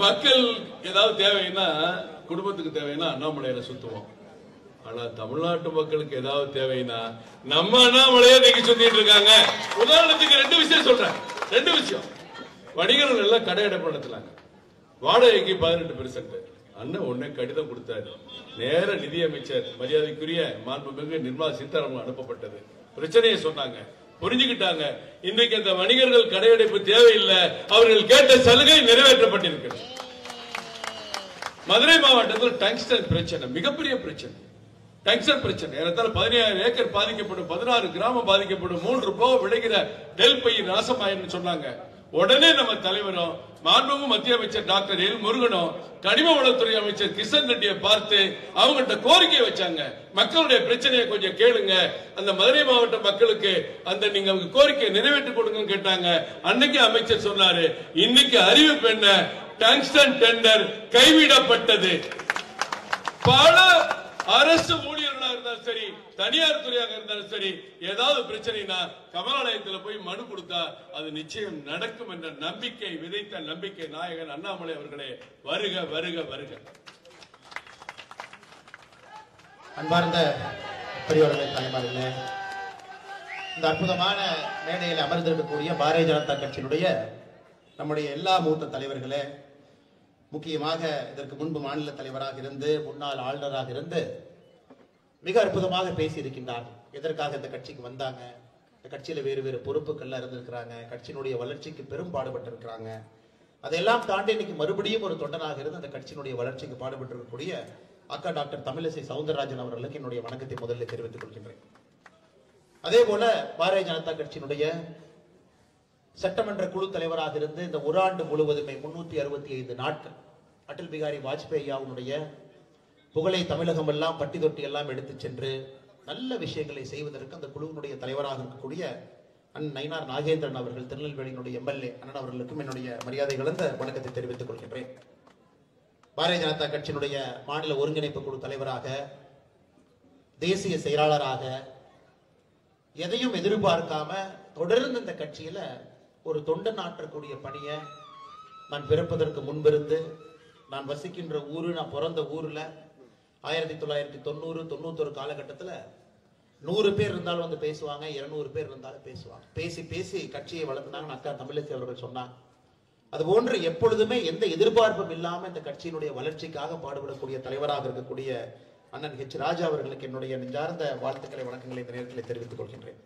மக்கள் ஏதாவது தேவைன்னா குடும்பத்துக்கு தேவைன்னா அண்ணாமலையில சுத்துவோம். ஆனா தமிழ்நாட்டு மக்களுக்கு ஏதாவது தேவைன்னா நம்ம அண்ணாமலையே நீங்க சுத்திட்டு இருக்காங்க. உதாரணத்துக்கு 2 விஷயம் சொல்றேன். 2 விஷயம். வணிகர்கள் எல்லாம் கடையடைப்பு நடத்தினாங்க. வாடகைக்கு 18%. அண்ணன் உடனே கடிதம் கொடுத்தாரு. நேர நிதியமைச்சர் மரியாதைக்குரிய மாண்புமிகு நிர்மலா சீதாராமன் அனுப்பப்பட்டது. பிரச்சனையை சொன்னாங்க, புரிஞ்சுக்கிட்டாங்க. இன்றைக்கு அந்த வணிகர்கள் கடையடைப்பு தேவையில்லை, அவர்கள் கேட்ட சலுகை நிறைவேற்றப்பட்டிருக்கிறது. மதுரை மாவட்டத்தில் டங்ஸ்டன் பிரச்சனை மிகப்பெரிய பிரச்சனை. டங்ஸ்டன் பிரச்சனை ஏறத்தாழ 17,000 ஏக்கர் பாதிக்கப்படும், 16 கிராமம் பாதிக்கப்படும், 3 போக விளைகிற நெல் பயிர் நாசமாயின்னு சொன்னாங்க. உடனே நம்ம தலைவரும் மாண்புமிகு மத்திய அமைச்சர் டாக்டர் எல் முருகனும் கனிம வளத்துறை அமைச்சர் கிஷன் ரெட்டியை பார்த்து அவங்கள்ட்ட கோரிக்கை வச்சாங்க. மக்களுடைய பிரச்சனையை கொஞ்சம் கேளுங்க, அந்த மதுரை மாவட்ட மக்களுக்கு அந்த நீங்க கோரிக்கையை நிறைவேற்றி கொடுங்கன்னு கேட்டாங்க. அன்னைக்கு அமைச்சர் சொன்னாரு, இன்னைக்கு அறிவிப்பு என்ன, டங்ஸ்டன் டெண்டர் கைவிடப்பட்டது. பல அரசு ஊழியர்களாக இருந்தாலும் சரி, தனியார் துறையாக இருந்தாலும் சரி, ஏதாவது பிரச்சனைனா கமலாலயத்தில் போய் மனு கொடுத்தா அது நிச்சயம் நடக்கும் என்ற நம்பிக்கை விதைத்த நம்பிக்கை நாயகன் அண்ணாமலை அவர்களே, வருக வருக வருக. அன்பார்ந்த பெரியவர்களே, தலைவர்களே, இந்த அற்புதமான மேடையில் அமர்ந்திருக்கக்கூடிய பாரதிய ஜனதா கட்சியினுடைய நம்முடைய எல்லா மூத்த தலைவர்களே, முக்கியமாக இதற்கு முன்பு மாநில தலைவராக இருந்து முன்னாள் ஆளுநராக இருந்து மிக அற்புதமாக பேசி இருக்கின்றார்கள். எதற்காக இந்த கட்சிக்கு வந்தாங்க, இந்த கட்சியில வேறு வேறு பொறுப்புகள்லாம் இருந்திருக்கிறாங்க, கட்சியினுடைய வளர்ச்சிக்கு பெரும் பாடுபட்டு இருக்கிறாங்க. அதையெல்லாம் தாண்டி இன்னைக்கு மறுபடியும் ஒரு தொண்டனாக இருந்து அந்த கட்சியினுடைய வளர்ச்சிக்கு பாடுபட்டு இருக்கக்கூடிய அக்கா டாக்டர் தமிழிசை சவுந்தரராஜன் அவர்களுக்கு என்னுடைய வணக்கத்தை முதலில் தெரிவித்துக் கொள்கின்றேன். அதே போல பாரதிய ஜனதா கட்சியினுடைய சட்டமன்ற குழு தலைவராக இருந்து இந்த ஒரு ஆண்டு முழுவதுமே 365 நாட்கள் அடல் பிகாரி வாஜ்பேயி அவனுடைய புகழை தமிழகம் எல்லாம் பட்டி தொட்டி எல்லாம் எடுத்து சென்று நல்ல விஷயங்களை செய்வதற்கு அந்த குழுவினுடைய தலைவராக இருக்கக்கூடிய அண்ணன் நயினார் நாகேந்திரன் அவர்கள், திருநெல்வேலியினுடைய எம்எல்ஏ அண்ணன் அவர்களுக்கும் என்னுடைய மரியாதை கலந்த வணக்கத்தை தெரிவித்துக் கொள்கின்றேன். பாரதிய ஜனதா கட்சியினுடைய மாநில ஒருங்கிணைப்பு குழு தலைவராக, தேசிய செயலாளராக எதையும் எதிர்பார்க்காம தொடர்ந்து இந்த கட்சியில ஒரு தொண்டன் ஆற்றக்கூடிய பணியை நான் பிறப்பதற்கு முன்பிருந்து நான் வசிக்கின்ற ஊரு, நான் பிறந்த ஊர்ல 1990-91 காலகட்டத்தில் 100 பேர் இருந்தாலும் வந்து பேசுவாங்க, 200 பேர் இருந்தாலும் பேசுவாங்க. பேசி பேசி கட்சியை வளர்த்துனாங்க அக்கா தமிழிசை அவர்கள் சொன்னாங்க. அதுபோன்று எப்பொழுதுமே எந்த எதிர்பார்ப்பும் இல்லாம இந்த கட்சியினுடைய வளர்ச்சிக்காக பாடுபடக்கூடிய தலைவராக இருக்கக்கூடிய அண்ணன் ஹெச் ராஜா அவர்களுக்கு என்னுடைய நெஞ்சார்ந்த வாழ்த்துக்களை வணக்கங்களை இந்த நேரத்தில் தெரிவித்துக் கொள்கின்றேன்.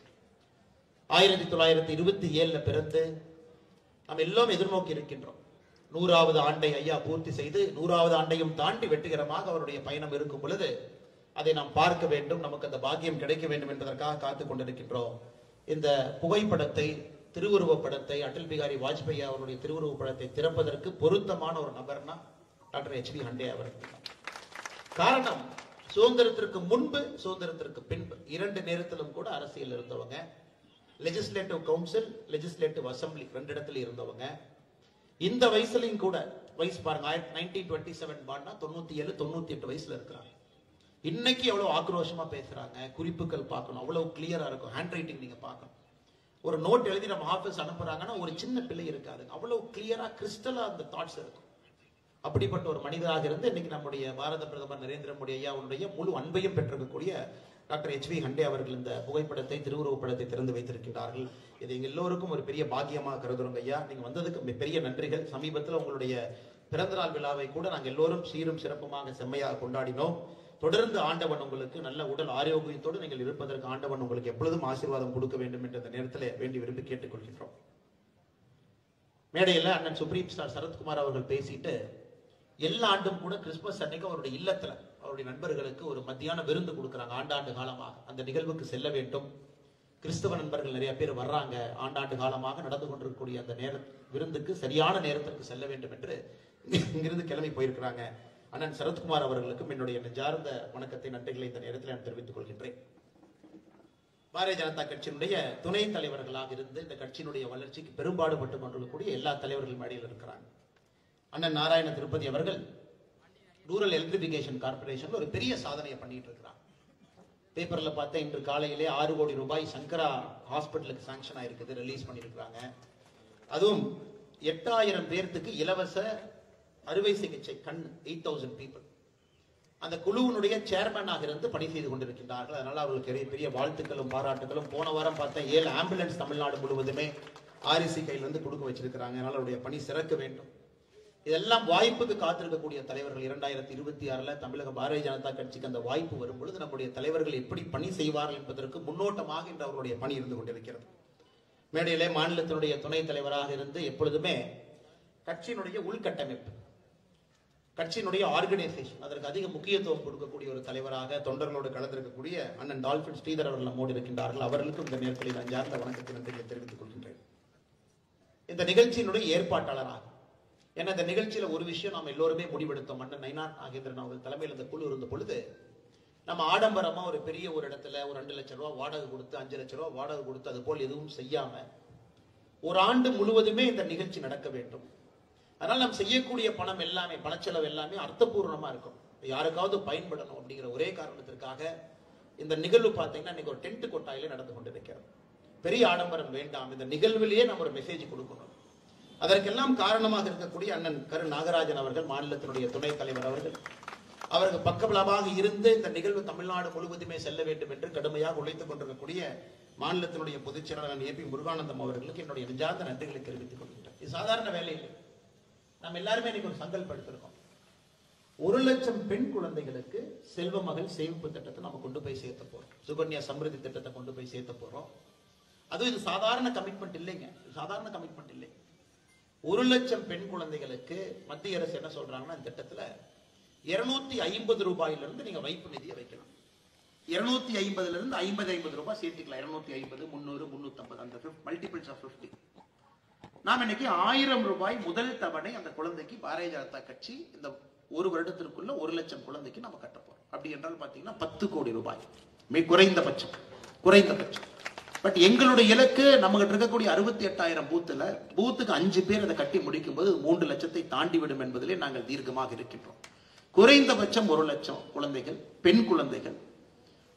1927 பிறந்து நாம் எல்லாம் எதிர்நோக்கி இருக்கின்றோம். 100வது ஆண்டை ஐயா பூர்த்தி செய்து 100வது ஆண்டையும் தாண்டி வெற்றிகரமாக அவருடைய பயணம் இருக்கும் பொழுது அதை நாம் பார்க்க வேண்டும், நமக்கு அந்த பாக்கியம் கிடைக்க வேண்டும் என்பதற்காக காத்துக் கொண்டிருக்கின்றோம். இந்த புகைப்படத்தை, திருவுருவப் படத்தை, அடல் பிகாரி வாஜ்பேயி அவருடைய திருவுருவப் படத்தை திறப்பதற்கு பொருத்தமான ஒரு நபர்னா டாக்டர் HV ஹண்டே அவர்கள். காரணம், சுதந்திரத்திற்கு முன்பு சுதந்திரத்திற்கு பின்பு 2 நேரத்திலும் கூட அரசியல் இருந்தவங்க, லெஜிஸ்லேட்டிவ் கவுன்சில், லெஜிஸ்லேட்டிவ் அசம்பிளி 2 இடத்துல இருந்தவங்க. இந்த வயசுலையும் கூட, வயசு பாருங்க, 1927 பாண்டா 97-98 வயசுல இருக்கிறாங்க. இன்னைக்கு எவ்வளவு ஆக்ரோஷமா பேசுறாங்க, குறிப்புகள் பார்க்கணும், அவ்வளவு கிளியரா இருக்கும். ஹேண்ட் ரைட்டிங் நீங்க பார்க்கணும். ஒரு நோட் எழுதி நம்ம ஆபீஸ் அனுப்புறாங்கன்னா ஒரு சின்ன பிள்ளை இருக்காது, அவ்வளவு கிளியரா கிறிஸ்டலா அந்த தாட்ஸ் இருக்கும். அப்படிப்பட்ட ஒரு மனிதராக இருந்து இன்னைக்கு நம்முடைய பாரத பிரதமர் நரேந்திர மோடி ஐயா அவருடைய முழு அன்பையும் பெற்றிருக்கக்கூடிய டாக்டர் HV ஹண்டே அவர்கள் இந்த புகைப்படத்தை, திருவுருவப் படத்தை திறந்து வைத்திருக்கிறார்கள். இது எங்க எல்லோருக்கும் ஒரு பெரிய பாக்கியமாக கருதுறோங்க ஐயா. நீங்க வந்ததுக்கு பெரிய நன்றிகள். சமீபத்தில் உங்களுடைய பிறந்தநாள் விழாவை கூட நாங்கள் எல்லோரும் சீரும் சிறப்புமாக செம்மையாக கொண்டாடினோம். தொடர்ந்து ஆண்டவன் உங்களுக்கு நல்ல உடல் ஆரோக்கியத்தோடு நீங்கள் இருப்பதற்கு ஆண்டவன் உங்களுக்கு எப்பொழுதும் ஆசீர்வாதம் கொடுக்க வேண்டும் என்ற இந்த நேரத்தில் வேண்டி விரும்பி கேட்டுக்கொள்கின்றோம். மேடையில் அண்ணன் சுப்ரீம் ஸ்டார் சரத்குமார் அவர்கள் பேசிட்டு, எல்லா ஆண்டும் கூட கிறிஸ்துமஸ் அன்னைக்கு அவருடைய இல்லத்துல அவருடைய நண்பர்களுக்கு ஒரு மத்தியான விருந்து கொடுக்குறாங்க. ஆண்டாண்டு காலமாக அந்த நிகழ்வுக்கு செல்ல வேண்டும். கிறிஸ்தவ நண்பர்கள் நிறைய பேர் வர்றாங்க. ஆண்டாண்டு காலமாக நடந்து கொண்டிருக்கக்கூடிய அந்த விருந்துக்கு சரியான நேரத்திற்கு செல்ல வேண்டும் என்று இங்கிருந்து கிளம்பி போயிருக்கிறாங்க. அண்ணன் சரத்குமார் அவர்களுக்கும் என்னுடைய நெஞ்சார்ந்த வணக்கத்தை, நன்றிகளை இந்த நேரத்தில் நான் தெரிவித்துக் கொள்கின்றேன். பாரதிய ஜனதா கட்சியினுடைய துணை தலைவர்களாக இருந்து இந்த கட்சியினுடைய வளர்ச்சிக்கு பெரும்பாடுபட்டுக் கொண்டிருக்கக்கூடிய எல்லா தலைவர்கள் மேடையில் இருக்கிறாங்க. அண்ணன் நாராயண திருப்பதி அவர்கள் ரூரல் எலக்ட்ரிபிகேஷன் கார்பரேஷன்ல ஒரு பெரிய சாதனையை பண்ணிட்டு இருக்கிறாங்க. பேப்பர்ல பார்த்தா இன்று காலையிலே 6 கோடி ரூபாய் சங்கரா ஹாஸ்பிட்டலுக்கு சாங்ஷன் ஆயிருக்குது, ரிலீஸ் பண்ணிருக்காங்க. அதுவும் 8000 பேர்த்துக்கு இலவச அறுவை சிகிச்சை கண் 8000 people அந்த குழுவினுடைய சேர்மனாக இருந்து பணி செய்து கொண்டிருக்கின்றார்கள். அதனால அவர்களுக்கு பெரிய வாழ்த்துக்களும் பாராட்டுகளும். போன வாரம் பார்த்தேன் 7 ஆம்புலன்ஸ் தமிழ்நாடு முழுவதுமே ஆர்இசி கையிலிருந்து கொடுக்க வச்சிருக்கிறாங்க. அதனால அவருடைய பணி சிறக்க வேண்டும். இதெல்லாம் வாய்ப்புக்கு காத்திருக்கக்கூடிய தலைவர்கள். 2026 தமிழக பாரதிய ஜனதா கட்சிக்கு அந்த வாய்ப்பு வரும் பொழுது நம்முடைய தலைவர்கள் எப்படி பணி செய்வார்கள் என்பதற்கு முன்னோட்டமாக இன்று அவருடைய பணி இருந்து கொண்டிருக்கிறது. மேடையிலே மாநிலத்தினுடைய துணைத் தலைவராக இருந்து எப்பொழுதுமே கட்சியினுடைய உள்கட்டமைப்பு, கட்சியினுடைய ஆர்கனைசேஷன், அதற்கு அதிக முக்கியத்துவம் கொடுக்கக்கூடிய ஒரு தலைவராக தொண்டர்களோடு கலந்திருக்கக்கூடிய அண்ணன் டால்பின் ஸ்ரீதர் அவர்கள் நம்மோடு இருக்கின்றார்கள். அவர்களுக்கும் இந்த நேரத்தில் நான் சார்ந்த வணக்கத்தை நன்றியை தெரிவித்துக் கொள்கின்றேன். இந்த நிகழ்ச்சியினுடைய ஏற்பாட்டாளராக, ஏன்னா இந்த நிகழ்ச்சியில ஒரு விஷயம் நாம் எல்லோருமே முடிவெடுத்தோம். அண்ணன் நயினார் நாகேந்திரன் அவர்கள் தலைமையில் இந்த குழு இருந்த பொழுது நம்ம ஆடம்பரமா ஒரு பெரிய ஒரு இடத்துல ஒரு 2 லட்சம் ரூபாய் வாடகை கொடுத்து 5 லட்சம் ரூபாய் வாடகை கொடுத்து அது போல் எதுவும் செய்யாம ஒரு ஆண்டு முழுவதுமே இந்த நிகழ்ச்சி நடக்க வேண்டும். அதனால நாம் செய்யக்கூடிய பணம் எல்லாமே, பணச்செலவு எல்லாமே அர்த்தபூர்ணமா இருக்கும், யாருக்காவது பயன்படணும் அப்படிங்கிற ஒரே காரணத்திற்காக இந்த நிகழ்வு பார்த்தீங்கன்னா இன்னைக்கு ஒரு டென்ட் கொட்டாயிலே நடந்து கொண்டிருக்கிறது. பெரிய ஆடம்பரம் வேண்டாம், இந்த நிகழ்விலேயே நம்ம ஒரு மெசேஜ் கொடுக்கணும். அதற்கெல்லாம் காரணமாக இருக்கக்கூடிய அண்ணன் கரு நாகராஜன் அவர்கள், மாநிலத்தினுடைய துணைத் தலைவர் அவர்கள், அவருக்கு பக்கபலமாக இருந்து இந்த நிகழ்வு தமிழ்நாடு முழுவதுமே செல்ல வேண்டும் என்று கடுமையாக உழைத்துக் கொண்டிருக்கக்கூடிய மாநிலத்தினுடைய பொதுச் செயலாளர் ஏபி முருகானந்தம் அவர்களுக்கு என்னுடைய நெஞ்சார்ந்த நன்றிகளை தெரிவித்துக் கொள்கின்றேன். இது சாதாரண வேலை இல்லை. நாம் எல்லாருமே இன்னைக்கு ஒரு சங்கல்பம் எடுத்திருக்கோம். 1 லட்சம் பெண் குழந்தைகளுக்கு செல்வ மகள் சேமிப்பு திட்டத்தை நம்ம கொண்டு போய் சேர்த்த போறோம். சுகன்யா சம்ருதி திட்டத்தை கொண்டு போய் சேர்த்த போறோம். அதுவும் இது சாதாரண கமிட்மெண்ட் இல்லைங்க, சாதாரண கமிட்மெண்ட் இல்லை. 1 லட்சம் பெண் குழந்தைகளுக்கு மத்திய அரசு என்ன சொல்றாங்கன்னா இந்த திட்டத்துல 250 ரூபாயிலிருந்து நீங்க வைப்பு நிதியை வைக்கலாம். 250 இருந்து 50 ரூபாய் சேர்த்துக்கலாம். 250, 300, 350 அந்த மல்டிபிள்ஸ் ஆஃப் 50. நாம் இன்னைக்கு 1000 ரூபாய் முதல் தவணை அந்த குழந்தைக்கு பாரதிய ஜனதா கட்சி இந்த ஒரு வருடத்திற்குள்ள 1 லட்சம் குழந்தைக்கு நம்ம கட்ட போறோம். அப்படி என்றால் பாத்தீங்கன்னா 10 கோடி ரூபாய் மிக குறைந்தபட்சம். பட் எங்களுடைய இலக்கு நம்ம கிட்ட இருக்கக்கூடிய 68,000 பூத்துக்கு 5 பேர் அதை கட்டி முடிக்கும் போது 3 லட்சத்தை தாண்டி விடும் என்பதிலே நாங்கள் தீர்க்கமாக இருக்கின்றோம். குறைந்தபட்சம் 1 லட்சம் குழந்தைகள், பெண் குழந்தைகள்.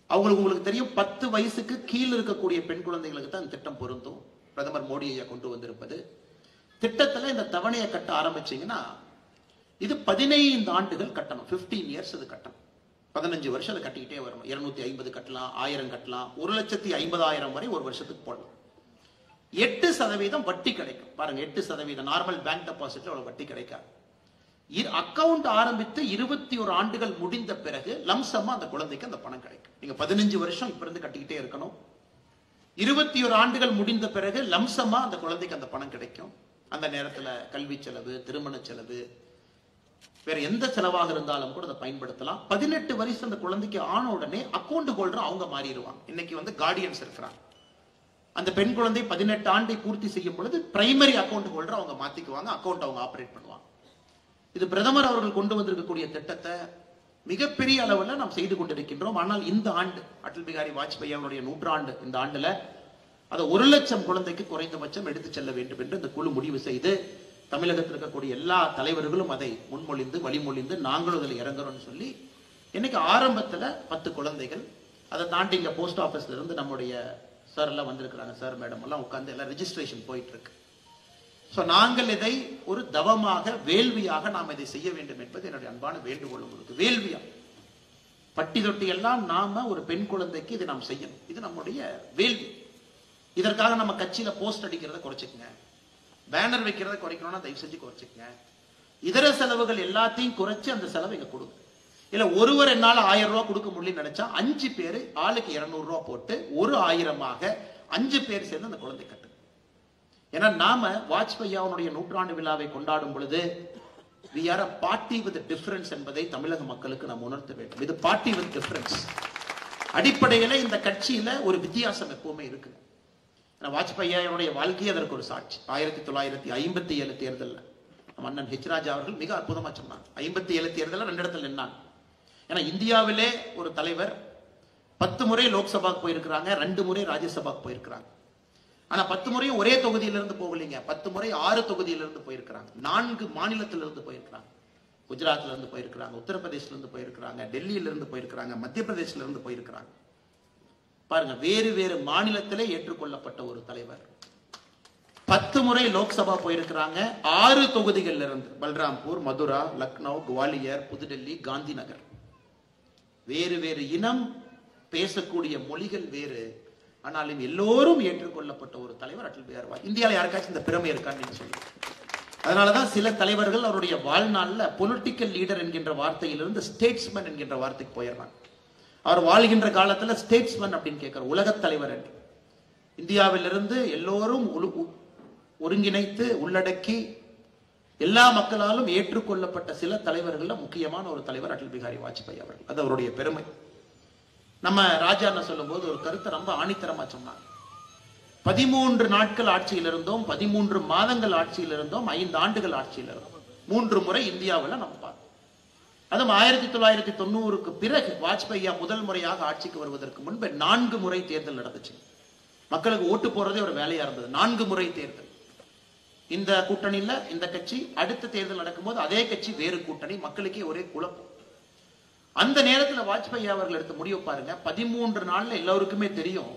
உங்களுக்கு தெரியும் 10 வயசுக்கு கீழ் இருக்கக்கூடிய பெண் குழந்தைகளுக்கு தான் திட்டம் பொருந்தும். பிரதமர் மோடி ஐயா கொண்டு வந்திருப்பது திட்டத்துல இந்த தவணையை கட்ட ஆரம்பிச்சீங்கன்னா இது 15 ஆண்டுகள் கட்டணும். 15 இயர்ஸ் இது கட்டணும். 15 வருஷம் அதை கட்டிக்கிட்டே வரணும். 250 கட்டலாம், 1000 கட்டலாம், 1,50,000 வரை ஒரு வருஷத்துக்கு போடலாம். 8% வட்டி கிடைக்கும். பாருங்க, 8% நார்மல் பேங்க் டெபாசிட்ல அவ்வளவு வட்டி கிடைக்காது. அக்கவுண்ட் ஆரம்பித்து 21 ஆண்டுகள் முடிந்த பிறகு லம்சமா அந்த குழந்தைக்கு அந்த பணம் கிடைக்கும். நீங்க 15 வருஷம் இப்ப இருந்து கட்டிக்கிட்டே இருக்கணும். 21 ஆண்டுகள் முடிந்த பிறகு லம்சமா அந்த குழந்தைக்கு அந்த பணம் கிடைக்கும். அந்த நேரத்துல கல்வி செலவு, திருமண செலவு, வேற எந்த செலவாக இருந்தாலும் கூட அதை பயன்படுத்தலாம். 18 வருஷம் அந்த குழந்தைக்கு ஆன உடனே அக்கௌண்ட் ஹோல்டர் அவங்க மாறிடுவாங்க. இன்னைக்கு கார்டியன்ஸ் இருக்கிறாங்க. அந்த பெண் குழந்தை 18 ஆண்டை பூர்த்தி செய்யும் பொழுது பிரைமரி அக்கௌண்ட் ஹோல்டர் அவங்க மாத்திக்குவாங்க. அக்கௌண்ட் அவங்க ஆபரேட் பண்ணுவாங்க. இது பிரதமர் அவர்கள் கொண்டு வந்திருக்கக்கூடிய திட்டத்தை மிகப்பெரிய அளவில் நாம் செய்து கொண்டிருக்கின்றோம். ஆனால் இந்த ஆண்டு அடல் பிகாரி வாஜ்பாய் அவருடைய 100ஆண்டு இந்த ஆண்டுல அதை 1 லட்சம் குழந்தைக்கு குறைந்தபட்சம் எடுத்து செல்ல வேண்டும் என்று இந்த குழு முடிவு செய்து தமிழகத்தில் இருக்கக்கூடிய எல்லா தலைவர்களும் அதை முன்மொழிந்து வழிமொழிந்து நாங்களும் அதில் இறங்குறோம்னு சொல்லி இன்னைக்கு ஆரம்பத்துல 10 குழந்தைகள், அதை தாண்டி இங்க போஸ்ட் ஆபீஸ்ல இருந்து நம்முடைய சார் எல்லாம் வந்திருக்கிறாங்க, சார் மேடம் எல்லாம் உட்கார்ந்து எல்லாம் ரெஜிஸ்ட்ரேஷன் போயிட்டு இருக்கு. நாங்கள் இதை ஒரு தவமாக வேள்வியாக நாம் இதை செய்ய வேண்டும் என்பது என்னுடைய அன்பான வேண்டுகோள் உங்களுக்கு. வேள்வியா பட்டி தொட்டி எல்லாம் நாம ஒரு பெண் குழந்தைக்கு இதை நாம் செய்யணும். இது நம்முடைய வேள்வி. இதற்காக நம்ம கட்சியில போஸ்ட் அடிக்கிறத குறைச்சிக்கங்க, பேனர் வைக்கிறத குறைக்கணும்னா தயவு செஞ்சு குறைச்சிக்கங்க. இதர செலவுகள் எல்லாத்தையும் குறைச்சு அந்த செலவு இங்க கொடுங்க. இல்ல ஒருவர் என்னால 1000 ரூபாய் கொடுக்க முடியலன்னு நினைச்சா 5 பேர் ஆளுக்கு 200 ரூபாய் போட்டு ஒரு 1000ஆக 5 பேர் சேர்ந்து அந்த குழந்தை கட்டு. ஏன்னா நாம வாஜ்பாய் அவனுடைய 100ஆண்டு விழாவை கொண்டாடும் பொழுது we are a party with a difference என்பதை தமிழக மக்களுக்கு நாம் உணர்த்த வேண்டும். இது பார்ட்டி வித் டிஃபரன்ஸ். அடிப்படையில இந்த கட்சியில ஒரு வித்தியாசம் எப்பவுமே இருக்கு. வாஜ்பாய் அவருடைய வாழ்க்கையை அதற்கு ஒரு சாட்சி. 1957 தேர்தலில் அண்ணன் ஹெச் ராஜா அவர்கள் மிக அற்புதமா சொன்னாங்க. 57 தேர்தலில் 2 இடத்துல நின்னாங்க. ஏன்னா இந்தியாவிலே ஒரு தலைவர் 10 முறை லோக்சபாக்கு போயிருக்கிறாங்க, 2 முறை ராஜ்யசபாக்கு போயிருக்கிறாங்க. ஆனா 10 முறையும் ஒரே தொகுதியிலிருந்து போகலீங்க. 10 முறை 6 தொகுதியிலிருந்து போயிருக்கிறாங்க. 4 மாநிலத்திலிருந்து போயிருக்கிறாங்க. குஜராத்ல இருந்து போயிருக்கிறாங்க, உத்தரப்பிரதேசல இருந்து போயிருக்கிறாங்க, டெல்லியில இருந்து போயிருக்கிறாங்க, மத்திய பிரதேசல இருந்து போயிருக்கிறாங்க. பாருங்க, வேறு வேறு மாநிலத்திலே ஏற்றுக்கொள்ளப்பட்ட ஒரு தலைவர். 10 முறை லோக்சபா போயிருக்கிறாங்க. 6 தொகுதிகள்ல இருந்து பல்ராம்பூர், மதுரா, லக்னோ, குவாலியர், புதுடெல்லி, காந்தி நகர். வேறு வேறு இனம், பேசக்கூடிய மொழிகள் வேறு, ஆனாலும் எல்லோரும் ஏற்றுக்கொள்ளப்பட்ட ஒரு தலைவர் அடல் பிஹாரி வாஜ்பாய். இந்தியாவில் யாருக்காச்சும் இந்த பெருமை இருக்கான்னு சொல்லி, அதனாலதான் சில தலைவர்கள் அவருடைய வாழ்நாள்ல பொலிட்டிக்கல் லீடர் என்கின்ற வார்த்தையிலிருந்து ஸ்டேட்ஸ்மேன் என்கின்ற வார்த்தைக்கு போயிடுறாங்க. அவர் வாழ்கின்ற காலத்துல ஸ்டேட்ஸ்மேன் அப்படின்னு கேட்கிறார், உலகத் தலைவர் என்று. இந்தியாவிலிருந்து எல்லோரும் ஒருங்கிணைத்து உள்ளடக்கி எல்லா மக்களாலும் ஏற்றுக்கொள்ளப்பட்ட சில தலைவர்கள் முக்கியமான ஒரு தலைவர் அடல் பிஹாரி வாஜ்பாய் அவர்கள். அது அவருடைய பெருமை. நம்ம ராஜா என்ன சொல்லும் போது ஒரு கருத்தை ரொம்ப ஆணித்தரமா சொன்னாங்க. 13 நாட்கள் ஆட்சியில் இருந்தோம், 13 மாதங்கள் ஆட்சியில் இருந்தோம், 5 ஆண்டுகள் ஆட்சியில் இருந்தோம். 3 முறை இந்தியாவில் நம்ம பார்த்தோம். அதுவும் 1990க்கு பிறகு வாஜ்பாய் முதல் முறையாக ஆட்சிக்கு வருவதற்கு முன்பு 4 முறை தேர்தல் நடந்துச்சு. மக்களுக்கு ஓட்டு போறதே ஒரு வேலையா இருந்தது. 4 முறை தேர்தல். இந்த கூட்டணியில இந்த கட்சி, அடுத்த தேர்தல் நடக்கும்போது அதே கட்சி வேறு கூட்டணி, மக்களுக்கே ஒரே குழப்பம். அந்த நேரத்தில் வாஜ்பாய் அவர்கள் எடுத்த முடிவு பாருங்க. 13 நாள்ல எல்லோருக்குமே தெரியும்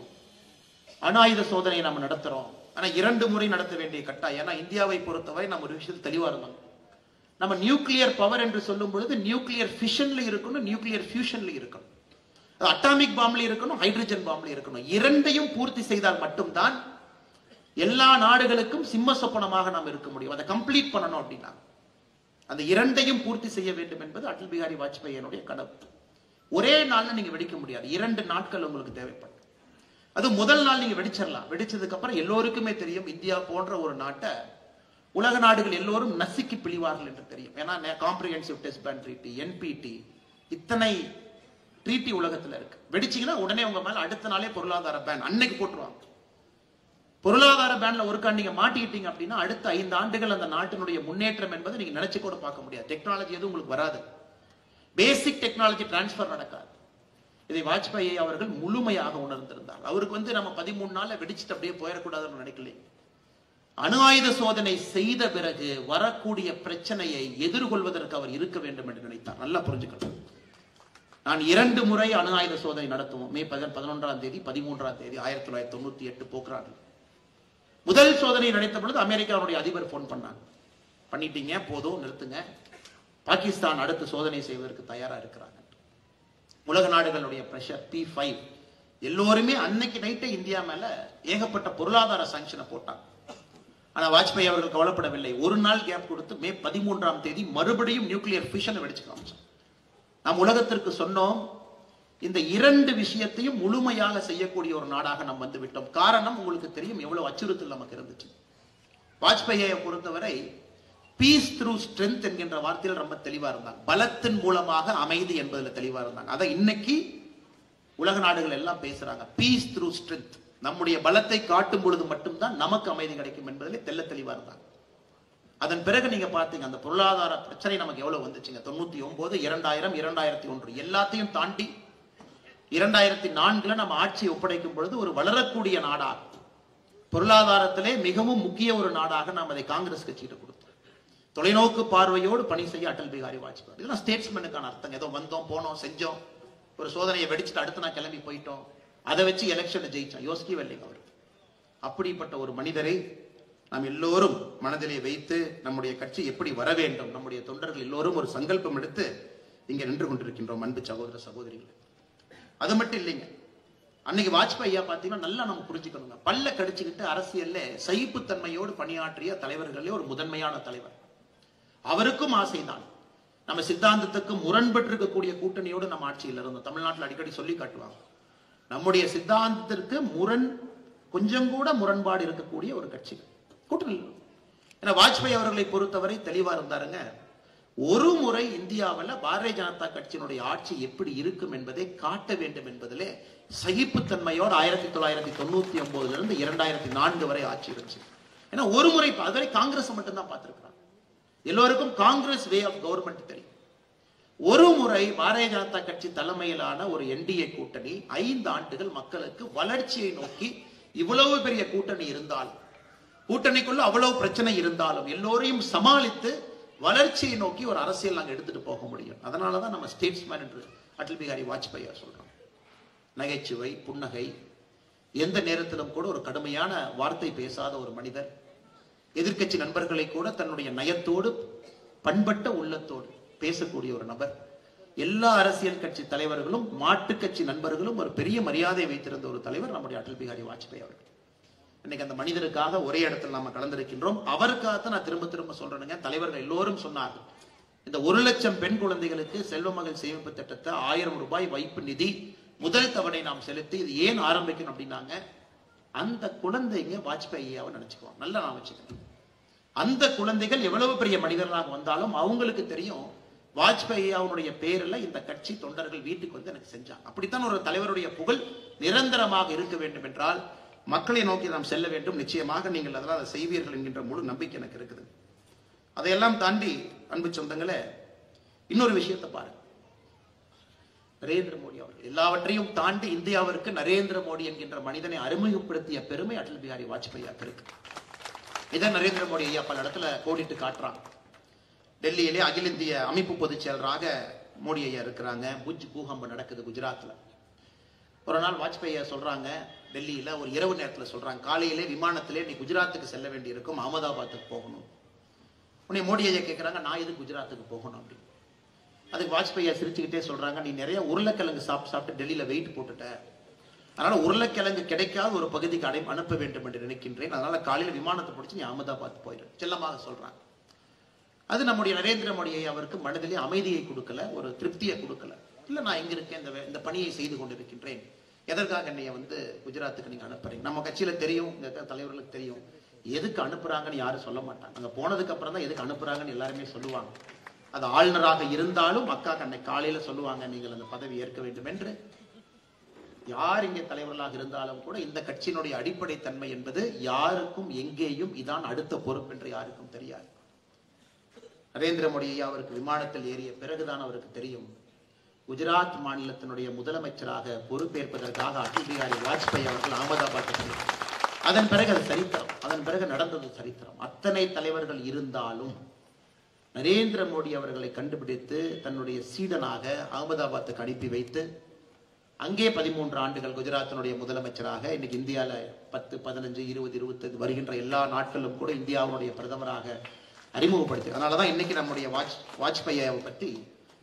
அணு ஆயுத சோதனையை நம்ம நடத்துறோம். ஆனா 2 முறை நடத்த வேண்டிய கட்டாயம். ஏன்னா இந்தியாவை பொறுத்தவரை நம்ம ஒரு விஷயத்தில் தெளிவா இருந்தோம். நம்ம நியூக்ளியர் பவர் என்று சொல்லும் பொழுது நியூக்ளியர் ஃபிஷன்ல இருக்கணும், நியூக்ளியர் ஃபியூஷன்ல இருக்கணும், அட்டாமிக் பாம்ல இருக்கணும், ஹைட்ரஜன் பாம்ல இருக்கணும். 2யும் பூர்த்தி செய்தால் மட்டும்தான் எல்லா நாடுகளுக்கும் சிம்ம சொப்பனமாக நாம் இருக்க முடியும். அதை கம்ப்ளீட் பண்ணணும் அப்படின்னா அந்த 2யும் பூர்த்தி செய்ய வேண்டும் என்பது அடல் பிஹாரி வாஜ்பாயினுடைய கனவு. ஒரே நாள்ல நீங்க வெடிக்க முடியாது, 2 நாட்கள் உங்களுக்கு தேவைப்படும். அது முதல் நாள் நீங்க வெடிச்சிடலாம். வெடிச்சதுக்கு அப்புறம் எல்லோருக்குமே தெரியும் இந்தியா போன்ற ஒரு நாட்டை உலக நாடுகள் எல்லோரும் நசுக்கி பிழிவார்கள் என்று தெரியும். ஏன்னா காம்ப்ரிஹென்சிவ் டெஸ்ட் பேன் ட்ரீட்டி, என்பிடி, இத்தனை ட்ரீட்டி உலகத்துல இருக்கு. வெடிச்சீங்கன்னா உடனே உங்க மேல அடுத்த நாளே பொருளாதார பேன் அன்னைக்கு போட்டுருவாங்க. பொருளாதார பேன்ல ஒருக்கா நீங்க மாட்டிக்கிட்டீங்க அப்படின்னா அடுத்த 5 ஆண்டுகள் அந்த நாட்டினுடைய முன்னேற்றம் என்பதை நீங்க நினைச்சு கூட பார்க்க முடியாது. டெக்னாலஜி எதுவும் உங்களுக்கு வராது, பேசிக் டெக்னாலஜி டிரான்ஸ்பர் நடக்காது. இதை வாஜ்பாய் அவர்கள் முழுமையாக உணர்ந்திருந்தார். அவருக்கு நம்ம 13 நாள்ல வெடிச்சுட்டு அப்படியே போயிடக்கூடாதுன்னு நினைக்கல. அணு ஆயுத சோதனை செய்த பிறகு வரக்கூடிய பிரச்சனையை எதிர்கொள்வதற்கு அவர் இருக்க வேண்டும் என்று நினைத்தார். நல்லா புரிஞ்சுக்கணும். நான் 2 முறை அணு ஆயுத சோதனை நடத்துவோம். மே 11ஆம் தேதி, 13ஆம் தேதி 1998 போக்குறாங்க. முதல் சோதனை நடத்த பொழுது அமெரிக்காவுடைய அதிபர் போன் பண்ணாங்க, பண்ணிட்டீங்க போதும் நிறுத்துங்க, பாகிஸ்தான் அடுத்து சோதனை செய்வதற்கு தயாரா இருக்கிறாங்க. உலக நாடுகளுடைய பிரஷர், P5 எல்லோருமே அன்னைக்கு நைட்டே இந்தியா மேல ஏகப்பட்ட பொருளாதார சாங்ஷனை போட்டாங்க. ஆனா வாஜ்பாய் அவர்கள் கவலைப்படவில்லை. ஒரு நாள் கேப் கொடுத்து மே 13ஆம் தேதி மறுபடியும் நியூக்ளியர் ஃபிஷனை வெடிச்சு காமிச்சோம். நாம் உலகத்திற்கு சொன்னோம், இந்த 2 விஷயத்தையும் முழுமையாக செய்யக்கூடிய ஒரு நாடாக நாம் வந்து விட்டோம். காரணம் உங்களுக்கு தெரியும் எவ்வளவு அச்சுறுத்தல் நமக்கு இருந்துச்சு. வாஜ்பாயை பொறுத்தவரை பீஸ் த்ரூ ஸ்ட்ரென்த் என்கின்ற வார்த்தையில் ரொம்ப தெளிவா இருந்தாங்க. பலத்தின் மூலமாக அமைதி என்பதில் தெளிவா இருந்தாங்க. அதை இன்னைக்கு உலக நாடுகள் எல்லாம் பேசுறாங்க. பீஸ் த்ரூ ஸ்ட்ரென்த், நம்முடைய பலத்தை காட்டும் பொழுது மட்டும்தான் நமக்கு அமைதி கிடைக்கும் என்பதிலே தெல்ல தெளிவா இருந்தாங்க. அதன் பிறகு நீங்க பாத்தீங்க அந்த பொருளாதார பிரச்சனை நமக்கு எவ்வளவு வந்துச்சுங்க. 99, 2000, 2001 எல்லாத்தையும் தாண்டி 2004 நம்ம ஆட்சியை ஒப்படைக்கும் பொழுது ஒரு வளரக்கூடிய நாடாக, பொருளாதாரத்திலே மிகவும் முக்கிய ஒரு நாடாக நாம் அதை காங்கிரஸ் கட்சியிட்ட கொடுத்தோம். தொலைநோக்கு பார்வையோடு பணி செய்ய அடல் பிஹாரி வாஜ்பாய். இதெல்லாம் ஸ்டேட்ஸ்மேனுக்கான அர்த்தம். ஏதோ வந்தோம் போனோம் செஞ்சோம், ஒரு சோதனையை வெடிச்சுட்டு அடுத்து நான் கிளம்பி போயிட்டோம், அதை வச்சு எலெக்ஷனை ஜெயிச்சோம், யோசிக்கவே இல்லை அவர். அப்படிப்பட்ட ஒரு மனிதரை நாம் எல்லோரும் மனதிலே வைத்து நம்முடைய கட்சி எப்படி வர வேண்டும், நம்முடைய தொண்டர்கள் எல்லோரும் ஒரு சங்கல்பம் எடுத்து இங்க நின்று கொண்டிருக்கின்றோம். அன்பு சகோதர சகோதரிகள், அது மட்டும் இல்லைங்க. அன்னைக்கு வாஜ்பாய் பாத்தீங்கன்னா நல்லா நம்ம புரிஞ்சுக்கணுங்க. பல்ல கடிச்சுக்கிட்டு அரசியல்ல சகிப்புத்தன்மையோடு பணியாற்றிய தலைவர்களே ஒரு முதன்மையான தலைவர். அவருக்கும் ஆசைதான் நம்ம சித்தாந்தத்துக்கு முரண்பட்டு இருக்கக்கூடிய கூட்டணியோடு நம்ம ஆட்சியில் இருந்தோம். தமிழ்நாட்டில் அடிக்கடி சொல்லி காட்டுவாங்க, நம்முடைய சித்தாந்தத்திற்கு கொஞ்சம் கூட முரண்பாடு இருக்கக்கூடிய ஒரு கட்சி கூட்டணி. ஏன்னா வாஜ்பாய் அவர்களை பொறுத்தவரை தெளிவா இருந்தாருங்க. ஒரு முறை இந்தியாவில் பாரதிய ஜனதா கட்சியினுடைய ஆட்சி எப்படி இருக்கும் என்பதை காட்ட வேண்டும் என்பதிலே சகிப்புத்தன்மையோடு 1999 இருந்து 2004 வரை ஆட்சி இருந்துச்சு. ஏன்னா ஒரு முறை அதுவரை காங்கிரஸ் மட்டும்தான் பார்த்திருக்கிறாங்க. எல்லோருக்கும் காங்கிரஸ் வே ஆஃப் கவர்மெண்ட் தெரியும். ஒரு முறை பாரதிய ஜனதா கட்சி தலைமையிலான ஒரு NDA கூட்டணி 5 ஆண்டுகள் மக்களுக்கு வளர்ச்சியை நோக்கி, இவ்வளவு பெரிய கூட்டணி இருந்தால், கூட்டணிக்குள்ள அவ்வளவு பிரச்சனை இருந்தாலும் எல்லோரையும் சமாளித்து வளர்ச்சியை நோக்கி ஒரு அரசியல் நாங்கள் எடுத்துட்டு போக முடியும். அதனாலதான் நம்ம ஸ்டேட்ஸ்மேன் என்று அடல் பிஹாரி வாஜ்பாய் சொல்றோம். நகைச்சுவை, புன்னகை, எந்த நேரத்திலும் கூட ஒரு கடுமையான வார்த்தை பேசாத ஒரு மனிதர். எதிர்க்கட்சி நண்பர்களை கூட தன்னுடைய நயத்தோடு பண்பட்ட உள்ளத்தோடு பேசக்கூடிய ஒரு நபர். எல்லா அரசியல் கட்சி தலைவர்களும் மாட்டு கட்சி நண்பர்களும் ஒரு பெரிய மரியாதை வைத்திருந்த ஒரு தலைவர் நம்முடைய அடல் பிகாரி வாஜ்பாய் அவர்கள். இன்னைக்கு அந்த மனிதருக்காக ஒரே இடத்துல நாம கலந்திருக்கின்றோம். அவருக்காக நான் திரும்ப திரும்ப சொல்றேனுங்க, தலைவர்கள் எல்லோரும் சொன்னார்கள், இந்த 1 லட்சம் பெண் குழந்தைகளுக்கு செல்வ மகள் சேமிப்பு திட்டத்தை 1000 ரூபாய் வைப்பு நிதி முதல் தவணை நாம் செலுத்தி இது ஏன் ஆரம்பிக்கணும் அப்படின்னாங்க, அந்த குழந்தைங்க வாஜ்பாய் ஐயாவை நினைச்சுக்குவாங்க. நல்லா நான் வச்சுக்கணும், அந்த குழந்தைகள் எவ்வளவு பெரிய மனிதர்களாக வந்தாலும் அவங்களுக்கு தெரியும் வாஜ்பாய் ஐயாவுடைய பேர்ல இந்த கட்சி தொண்டர்கள் வீட்டுக்கு வந்து எனக்கு செஞ்சாங்க. அப்படித்தான் ஒரு தலைவருடைய புகழ் நிரந்தரமாக இருக்க வேண்டும் என்றால் மக்களை நோக்கி நாம் செல்ல வேண்டும். நிச்சயமாக நீங்கள் அதெல்லாம் அதை செய்வீர்கள் என்கின்ற முழு நம்பிக்கை எனக்கு இருக்குது. அதையெல்லாம் தாண்டி அன்பு சொந்தங்களே, இன்னொரு விஷயத்தை பாருங்க. நரேந்திர மோடி அவர்கள் எல்லாவற்றையும் தாண்டி இந்தியாவிற்கு நரேந்திர மோடி என்கின்ற மனிதனை அறிமுகப்படுத்திய பெருமை அடல் பிகாரி வாஜ்பாய் இருக்கு. இதை நரேந்திர மோடி ஐயா பல இடத்துல கோடிட்டு காட்டுறாங்க. டெல்லியிலே அகில இந்திய அமைப்பு பொதுச் செயலராக மோடி ஐயா இருக்கிறாங்க. புஜ் பூகம்பம் நடக்குது குஜராத்ல. ஒரு நாள் வாஜ்பாய் ஐயா சொல்றாங்க, டெல்லியில ஒரு இரவு நேரத்தில் சொல்றாங்க, காலையிலே விமானத்திலே நீ குஜராத்துக்கு செல்ல வேண்டி இருக்கும், அகமதாபாத்துக்கு போகணும். உடனே மோடி ஐயா கேட்கிறாங்க, நான் எது குஜராத்துக்கு போகணும் அப்படின்னு. அதுக்கு வாஜ்பாய் ஐயா சிரிச்சுக்கிட்டே சொல்றாங்க, நீ நிறைய உருளைக்கிழங்கு சாப்பிட்டு டெல்லியில வெயிட் போட்டுட்ட, அதனால உருளைக்கிழங்கு கிடைக்காத ஒரு பகுதிக்கு அனுப்ப வேண்டும் என்று நினைக்கின்றேன், அதனால காலையில விமானத்தை பிடிச்சி நீ அகமதாபாத் போயிடு செல்லமாக சொல்றாங்க. அது நம்முடைய நரேந்திர மோடி ஐயா அவருக்கு மனதிலே அமைதியை கொடுக்கல, ஒரு திருப்தியை கொடுக்கல. இல்ல நான் எங்க இருக்கேன், இந்த பணியை செய்து கொண்டிருக்கின்றேன், எதற்காக என்னைய வந்து குஜராத்துக்கு நீங்க அனுப்புறீங்க. நம்ம கட்சியில தெரியும், இங்க தலைவர்களுக்கு தெரியும் எதுக்கு அனுப்புறாங்கன்னு யாரும் சொல்ல மாட்டாங்க. அங்க போனதுக்கு அப்புறம் தான் எதுக்கு அனுப்புறாங்கன்னு எல்லாருமே சொல்லுவாங்க. அது ஆளுநராக இருந்தாலும் அக்கா அன்னை காலையில சொல்லுவாங்க, நீங்கள் அந்த பதவி ஏற்க வேண்டும் என்று. யார் இங்கே தலைவர்களாக இருந்தாலும் கூட இந்த கட்சியினுடைய அடிப்படை தன்மை என்பது யாருக்கும் எங்கேயும் இதான் அடுத்த பொறுப்பு என்று யாருக்கும் தெரியாது. நரேந்திர மோடி ஐயா அவருக்கு விமானத்தில் ஏறிய பிறகுதான் அவருக்கு தெரியும், குஜராத் மாநிலத்தினுடைய முதலமைச்சராக பொறுப்பேற்பதற்காக அடல் பிகாரி வாஜ்பாய் அவர்கள் அகமதாபாத். அதன் பிறகு அது சரித்திரம், அதன் பிறகு நடந்தது சரித்திரம். அத்தனை தலைவர்கள் இருந்தாலும் நரேந்திர மோடி அவர்களை கண்டுபிடித்து தன்னுடைய சீடனாக அகமதாபாத்துக்கு அனுப்பி வைத்து அங்கே 13 ஆண்டுகள் குஜராத்தினுடைய முதலமைச்சராக, இன்னைக்கு இந்தியாவில் 10, 15, 20, 25 வருகின்ற எல்லா நாட்களும் கூட இந்தியாவுடைய பிரதமராக அறிமுகப்படுத்தி. அதனாலதான் இன்னைக்கு நம்முடைய வாஜ்பாய் ஐயாவை பற்றி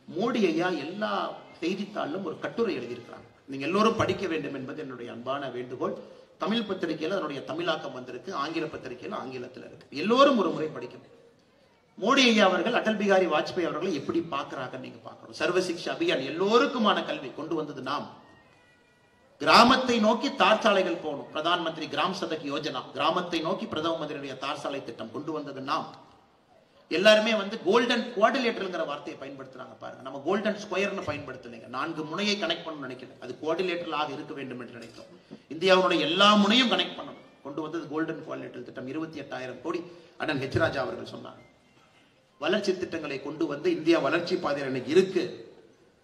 மோடி ஐயா எல்லா செய்தித்தாளிலும் ஒரு கட்டுரை எழுதியிருக்கிறாங்க. நீங்க எல்லோரும் படிக்க வேண்டும் என்பது என்னுடைய அன்பான வேண்டுகோள். தமிழ் பத்திரிகையில அதனுடைய தமிழாக்கம் வந்திருக்கு, ஆங்கில பத்திரிகையில ஆங்கிலத்தில் இருக்கு. எல்லோரும் ஒரு முறை படிக்கணும். மோடி ஐயா அவர்கள் அடல் பிகாரி வாஜ்பாய் அவர்களை எப்படி பார்க்கிறாங்க நீங்க பார்க்கணும். சர்வ சிக்ஷா அபியான், எல்லோருக்குமான கல்வி கொண்டு வந்தது நாம். கிராமத்தை நோக்கி தார் சாலைகள் போகணும், பிரதான் மந்திரி கிராம் சதக் யோஜனா, கிராமத்தை நோக்கி பிரதம மந்திரியுடைய தார் சாலை திட்டம் கொண்டு வந்தது நாம். எல்லாருமே வந்து கோல்டன் குவாடிலேட்டர்ங்கிற வார்த்தையை பயன்படுத்துறாங்க பாருங்க. நம்ம கோல்டன் ஸ்கொயர்னு பயன்படுத்தலைங்க. 4 முனையை கனெக்ட் பண்ணணும் நினைக்கிறேன், அது குவாடிலேட்டராக இருக்க வேண்டும் என்று நினைத்தோம். இந்தியாவுடைய எல்லா முனையும் கனெக்ட் பண்ணணும், கொண்டு வந்தது கோல்டன் குவாடிலேட்டர் திட்டம். 28,000 கோடி அண்ணன் ஹெச் ராஜா அவர்கள் சொன்னாங்க. வளர்ச்சி திட்டங்களை கொண்டு வந்து இந்தியா வளர்ச்சி பாதையில் இன்னைக்கு இருக்கு.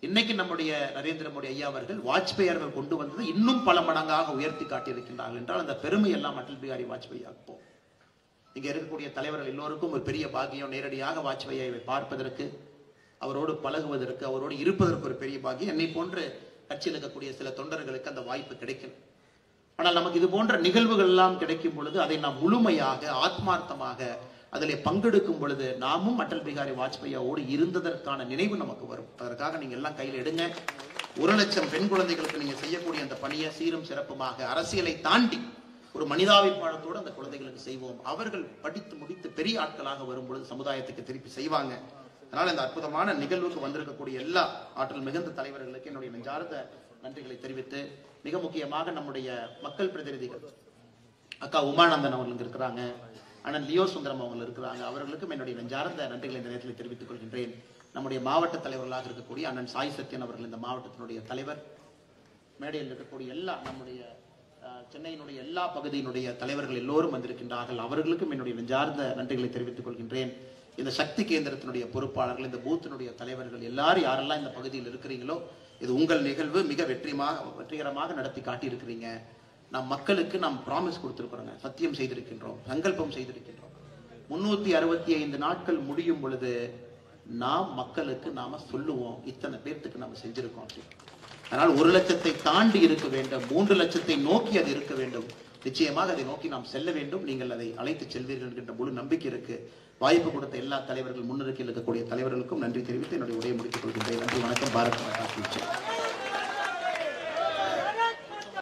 இன்னைக்கு நம்முடைய நரேந்திர மோடி ஐயா அவர்கள் வாஜ்பாய் அவர்கள் கொண்டு வந்தது இன்னும் பல மடங்காக உயர்த்தி காட்டியிருக்கின்றார்கள் என்றால் அந்த பெருமை எல்லாம் அடல் பிகாரி வாஜ்பாய் ஆகும். இங்க இருக்கக்கூடிய தலைவர்கள் எல்லோருக்கும் ஒரு பெரிய பாக்கியம், நேரடியாக வாஜ்பாயை பார்ப்பதற்கு, அவரோடு பழகுவதற்கு, அவரோடு இருப்பதற்கு ஒரு பெரிய பாக்கியம். என்னை போன்று கட்சியில் இருக்கக்கூடிய சில தொண்டர்களுக்கு அந்த வாய்ப்பு கிடைக்கும். ஆனால் நமக்கு இது போன்ற நிகழ்வுகள் எல்லாம் கிடைக்கும் பொழுது அதை நாம் முழுமையாக ஆத்மார்த்தமாக அதிலே பங்கெடுக்கும் பொழுது நாமும் அடல் பிகாரி வாஜ்பாயோடு இருந்ததற்கான நினைவு நமக்கு வரும். அதற்காக நீங்க எல்லாம் கையில் எடுங்க. 1 லட்சம் பெண் குழந்தைகளுக்கு நீங்க செய்யக்கூடிய அந்த பணியை சீரும் சிறப்புமாக அரசியலை தாண்டி ஒரு மனிதாபிமானத்தோடு அந்த குழந்தைகளுக்கு செய்வோம். அவர்கள் படித்து முடித்து பெரிய ஆட்களாக வரும்பொழுது சமுதாயத்துக்கு திருப்பி செய்வாங்க. அதனால இந்த அற்புதமான நிகழ்வுக்கு வந்திருக்கக்கூடிய எல்லா ஆற்றல் மிகுந்த தலைவர்களுக்கு என்னுடைய நெஞ்சார்ந்த நன்றிகளை தெரிவித்து, மிக முக்கியமாக நம்முடைய மக்கள் பிரதிநிதிகள் அக்கா உமானந்தன் அவர்கள் இருக்கிறாங்க, அண்ணன் லியோ சுந்தரம் அவங்க இருக்கிறாங்க, அவர்களுக்கும் என்னுடைய நெஞ்சார்ந்த நன்றிகளை இந்த நேரத்தில் தெரிவித்துக் கொள்கின்றேன். நம்முடைய மாவட்ட தலைவர்களாக இருக்கக்கூடிய அண்ணன் சாய் சத்யன் அவர்கள் இந்த மாவட்டத்தினுடைய தலைவர், மேடையில் இருக்கக்கூடிய எல்லா நம்முடைய சென்னையினுடைய எல்லா பகுதியினுடைய தலைவர்கள் எல்லோரும் வந்திருக்கின்றார்கள். அவர்களுக்கும் என்னுடைய நெஞ்சார்ந்த நன்றிகளை தெரிவித்துக் கொள்கின்றேன். இந்த சக்தி கேந்திரத்தினுடைய பொறுப்பாளர்கள், இந்த பூத்தினுடைய தலைவர்கள் எல்லாரும் யாரெல்லாம் இந்த பகுதியில் இருக்கிறீங்களோ, இது உங்கள் நிகழ்வு. மிக வெற்றிகரமாக நடத்தி காட்டியிருக்கிறீங்க. நாம் மக்களுக்கு நாம் ப்ராமிஸ் கொடுத்திருக்கிறோங்க, சத்தியம் செய்திருக்கின்றோம், சங்கல்பம் செய்திருக்கின்றோம். 365 நாட்கள் முடியும் பொழுது நாம் மக்களுக்கு நாம சொல்லுவோம், இத்தனை பேர்த்துக்கு நாம செஞ்சிருக்கோம். அதனால் 1 லட்சத்தை தாண்டி இருக்க வேண்டும், 3 லட்சத்தை நோக்கி அது இருக்க வேண்டும். நிச்சயமாக அதை நோக்கி நாம் செல்ல வேண்டும். நீங்கள் அதை அழைத்து செல்வீர்கள் என்கின்ற முழு நம்பிக்கை இருக்கு. வாய்ப்பு கொடுத்த எல்லா தலைவர்கள், முன்னிறுக்கில் இருக்கக்கூடிய தலைவர்களுக்கும் நன்றி தெரிவித்து என்னுடைய உரையை முடித்துக் கொள்கின்றேன். நன்றி, வணக்கம். பாரத் மாதா கி ஜெய்.